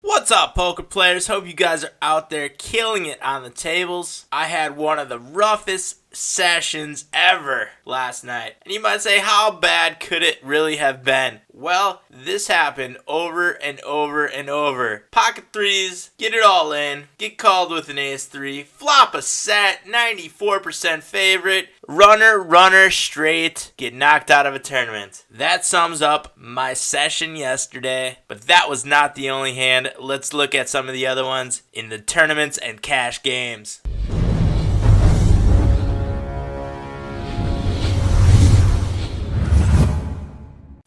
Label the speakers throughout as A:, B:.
A: What's up, poker players? Hope you guys are out there killing it on the tables. I had one of the roughest sessions ever last night. And you might say, how bad could it really have been? Well, this happened over and over and over. Pocket threes, get it all in, get called with an ace three, flop a set, 94% favorite, runner straight, get knocked out of a tournament. That sums up my session yesterday, but that was not the only hand. Let's look at some of the other ones in the tournaments and cash games.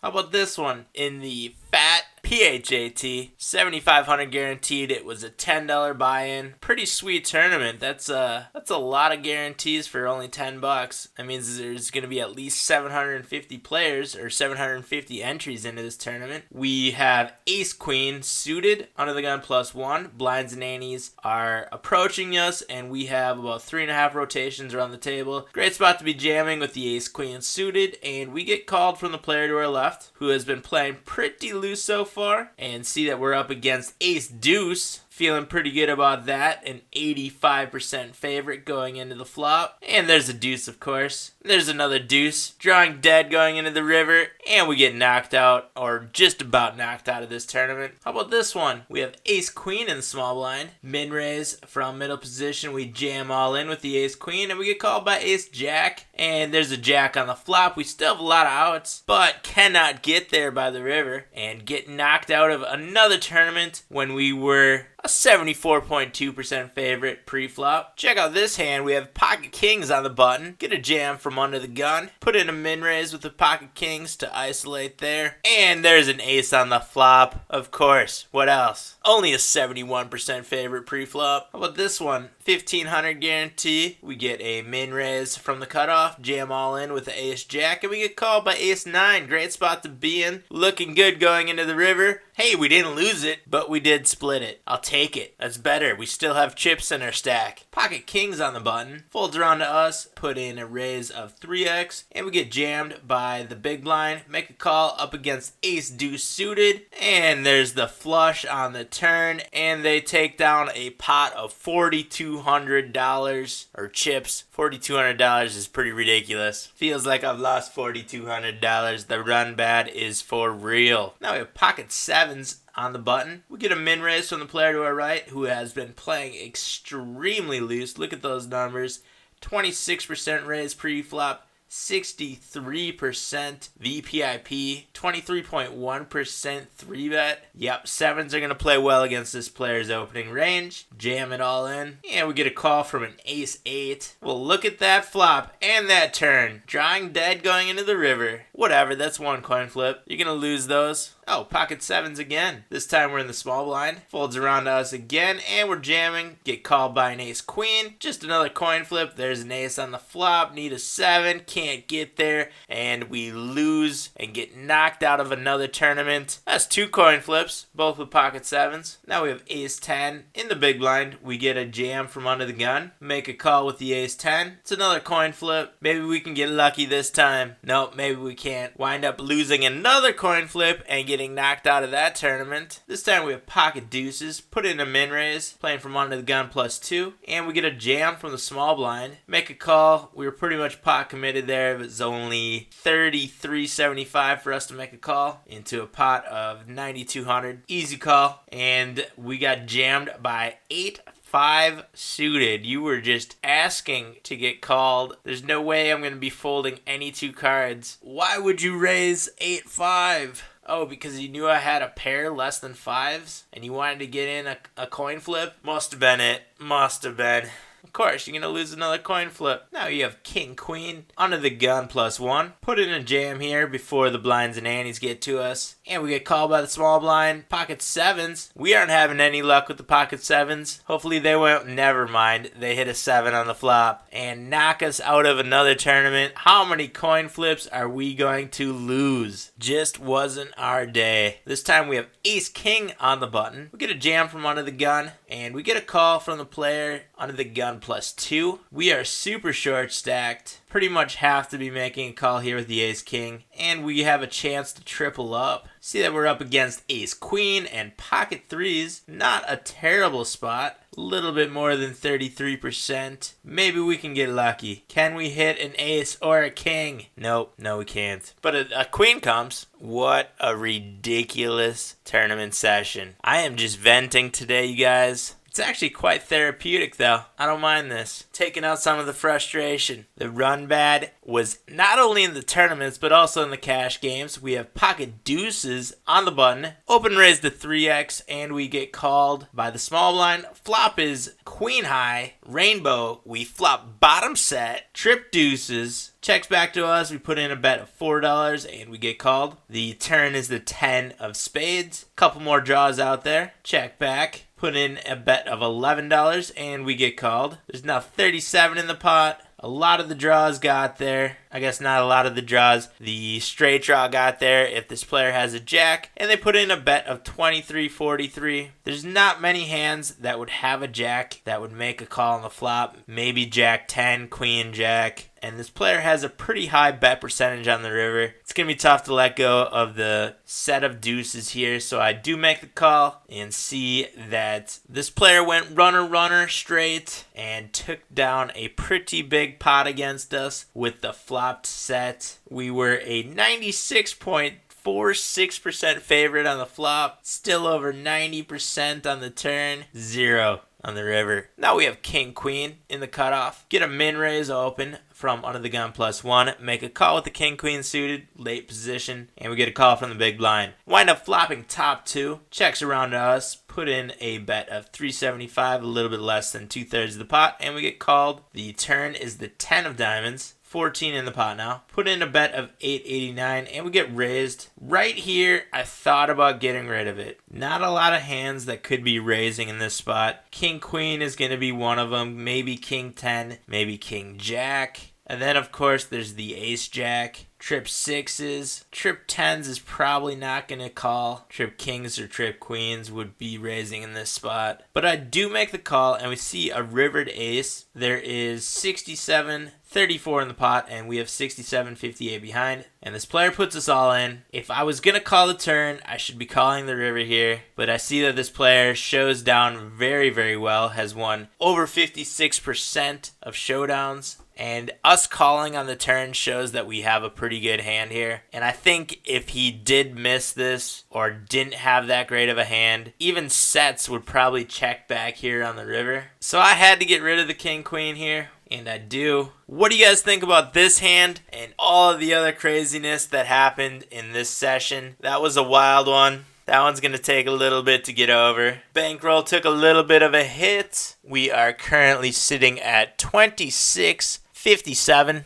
A: How about this one? In the fat PHAT, 7,500 guaranteed. It was a $10 buy-in. Pretty sweet tournament. That's a lot of guarantees for only $10. That means there's going to be at least 750 players or 750 entries into this tournament. We have Ace Queen suited under the gun +1. Blinds and antes are approaching us, and we have about 3.5 rotations around the table. Great spot to be jamming with the Ace Queen suited, and we get called from the player to our left, who has been playing pretty loose so far, and see that we're up against Ace Deuce. Feeling pretty good about that. An 85% favorite going into the flop. And there's a deuce, of course. There's another deuce. Drawing dead going into the river. And we get knocked out, or just about knocked out of this tournament. How about this one? We have Ace Queen in the small blind. Min raise from middle position. We jam all in with the Ace Queen, and we get called by Ace Jack. And there's a jack on the flop. We still have a lot of outs, but cannot get there by the river. And get knocked out of another tournament when we were a 74.2% favorite pre-flop. Check out this hand. We have pocket kings on the button. Get a jam from under the gun. Put in a min raise with the pocket kings to isolate there. And there's an ace on the flop. Of course. What else? Only a 71% favorite pre-flop. How about this one? 1,500 guarantee. We get a min raise from the cutoff. Jam all in with the ace jack. And we get called by ace 9. Great spot to be in. Looking good going into the river. Hey, we didn't lose it, but we did split it. I'll take it. That's better. We still have chips in our stack. Pocket kings on the button. Folds around to us. Put in a raise of 3x. And we get jammed by the big blind. Make a call up against ace deuce suited. And there's the flush on the turn. And they take down a pot of $4,200 or chips. $4,200 is pretty ridiculous. Feels like I've lost $4,200. The run bad is for real. Now we have pocket sevens on the button. We get a min raise from the player to our right, who has been playing extremely loose. Look at those numbers. 26% raise pre-flop, 63% VPIP, 23.1% 3-bet. Yep, sevens are going to play well against this player's opening range. Jam it all in. And we get a call from an ace 8. Well, look at that flop and that turn. Drawing dead going into the river. Whatever, that's one coin flip. You're going to lose those. Oh, pocket sevens again. This time we're in the small blind. Folds around to us again, and we're jamming. Get called by an ace queen. Just another coin flip. There's an ace on the flop. Need a 7. Can't get there. And we lose and get knocked out of another tournament. That's 2 coin flips, both with pocket sevens. Now we have ace 10. In the big blind, we get a jam from under the gun. Make a call with the ace 10. It's another coin flip. Maybe we can get lucky this time. Nope, maybe we can't. Wind up losing another coin flip and getting knocked out of that tournament. This time we have pocket deuces. Put in a min raise. Playing from under the gun +2. And we get a jam from the small blind. Make a call. We were pretty much pot committed there. It was only $33.75 for us to make a call into a pot of $9,200. Easy call. And we got jammed by 8-5 suited. You were just asking to get called. There's no way I'm going to be folding any 2 cards. Why would you raise 8-5? Oh, because you knew I had a pair less than 5s and you wanted to get in a coin flip? Must have been it. Must have been. Of course, you're going to lose another coin flip. Now you have king, queen, under the gun +1. Put in a jam here before the blinds and antes get to us. And we get called by the small blind. Pocket sevens. We aren't having any luck with the pocket sevens. Hopefully they won't. Never mind. They hit a 7 on the flop and knock us out of another tournament. How many coin flips are we going to lose? Just wasn't our day. This time we have ace-king on the button. We get a jam from under the gun. And we get a call from the player under the gun gun +2. We are super short stacked. Pretty much have to be making a call here with the ace king, and we have a chance to triple up. See that we're up against ace queen and pocket threes. Not a terrible spot. A little bit more than 33%. Maybe we can get lucky. Can we hit an ace or a king? Nope, no we can't. But a queen comes. What a ridiculous tournament session. I am just venting today, you guys. It's actually quite therapeutic though. I don't mind this. Taking out some of the frustration. The run bad was not only in the tournaments but also in the cash games. We have pocket deuces on the button. Open raise to 3x and we get called by the small blind. Flop is queen high. Rainbow. We flop bottom set. Trip deuces. Checks back to us. We put in a bet of $4 and we get called. The turn is the 10 of spades. Couple more draws out there. Check back. Put in a bet of $11 and we get called. There's now 37 in the pot. A lot of the draws got there. I guess not a lot of the draws. The straight draw got there if this player has a jack. And they put in a bet of $23.43. There's not many hands that would have a jack that would make a call on the flop. Maybe jack 10, queen, jack. And this player has a pretty high bet percentage on the river. It's going to be tough to let go of the set of deuces here. So I do make the call and see that this player went runner straight and took down a pretty big pot against us with the flopped set. We were a 96.46% favorite on the flop. Still over 90% on the turn. 0 on the river. Now we have king queen in the cutoff. Get a min raise open from under the gun +1. Make a call with the king queen suited, late position, and we get a call from the big blind. Wind up flopping top 2. Checks around to us. Put in a bet of $3.75, a little bit less than 2/3 of the pot, and we get called. The turn is the 10 of diamonds. 14 in the pot now. Put in a bet of $8.89 and we get raised. Right here, I thought about getting rid of it. Not a lot of hands that could be raising in this spot. King Queen is going to be one of them. Maybe King 10, maybe King Jack. And then, of course, there's the Ace Jack. Trip 6s. Trip 10s is probably not going to call. Trip Kings or Trip Queens would be raising in this spot. But I do make the call, and we see a rivered ace. There is 67.34 in the pot, and we have 67.58 behind. And this player puts us all in. If I was going to call the turn, I should be calling the river here. But I see that this player shows down very, very well. Has won over 56% of showdowns. And us calling on the turn shows that we have a pretty good hand here. And I think if he did miss this or didn't have that great of a hand, even sets would probably check back here on the river. So I had to get rid of the king queen here. And I do. What do you guys think about this hand and all of the other craziness that happened in this session? That was a wild one. That one's going to take a little bit to get over. Bankroll took a little bit of a hit. We are currently sitting at 26.57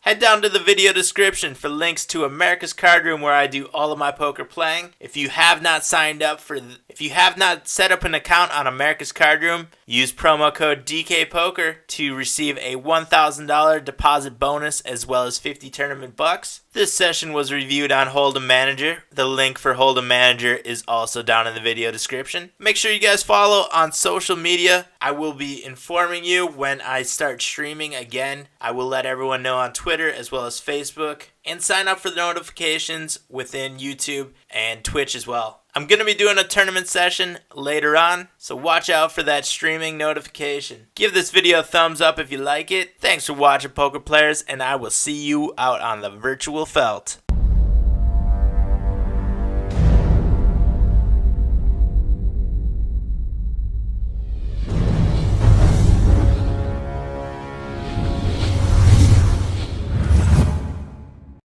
A: Head down to the video description for links to America's Card Room where I do all of my poker playing. If you have not set up an account on America's Card Room, use promo code DKPoker to receive a $1,000 deposit bonus as well as 50 tournament bucks. This session was reviewed on Hold'em Manager. The link for Hold'em Manager is also down in the video description. Make sure you guys follow on social media. I will be informing you when I start streaming again. I will let everyone know on Twitter as well as Facebook. And sign up for the notifications within YouTube and Twitch as well. I'm going to be doing a tournament session later on, so watch out for that streaming notification. Give this video a thumbs up if you like it. Thanks for watching, poker players, and I will see you out on the virtual felt.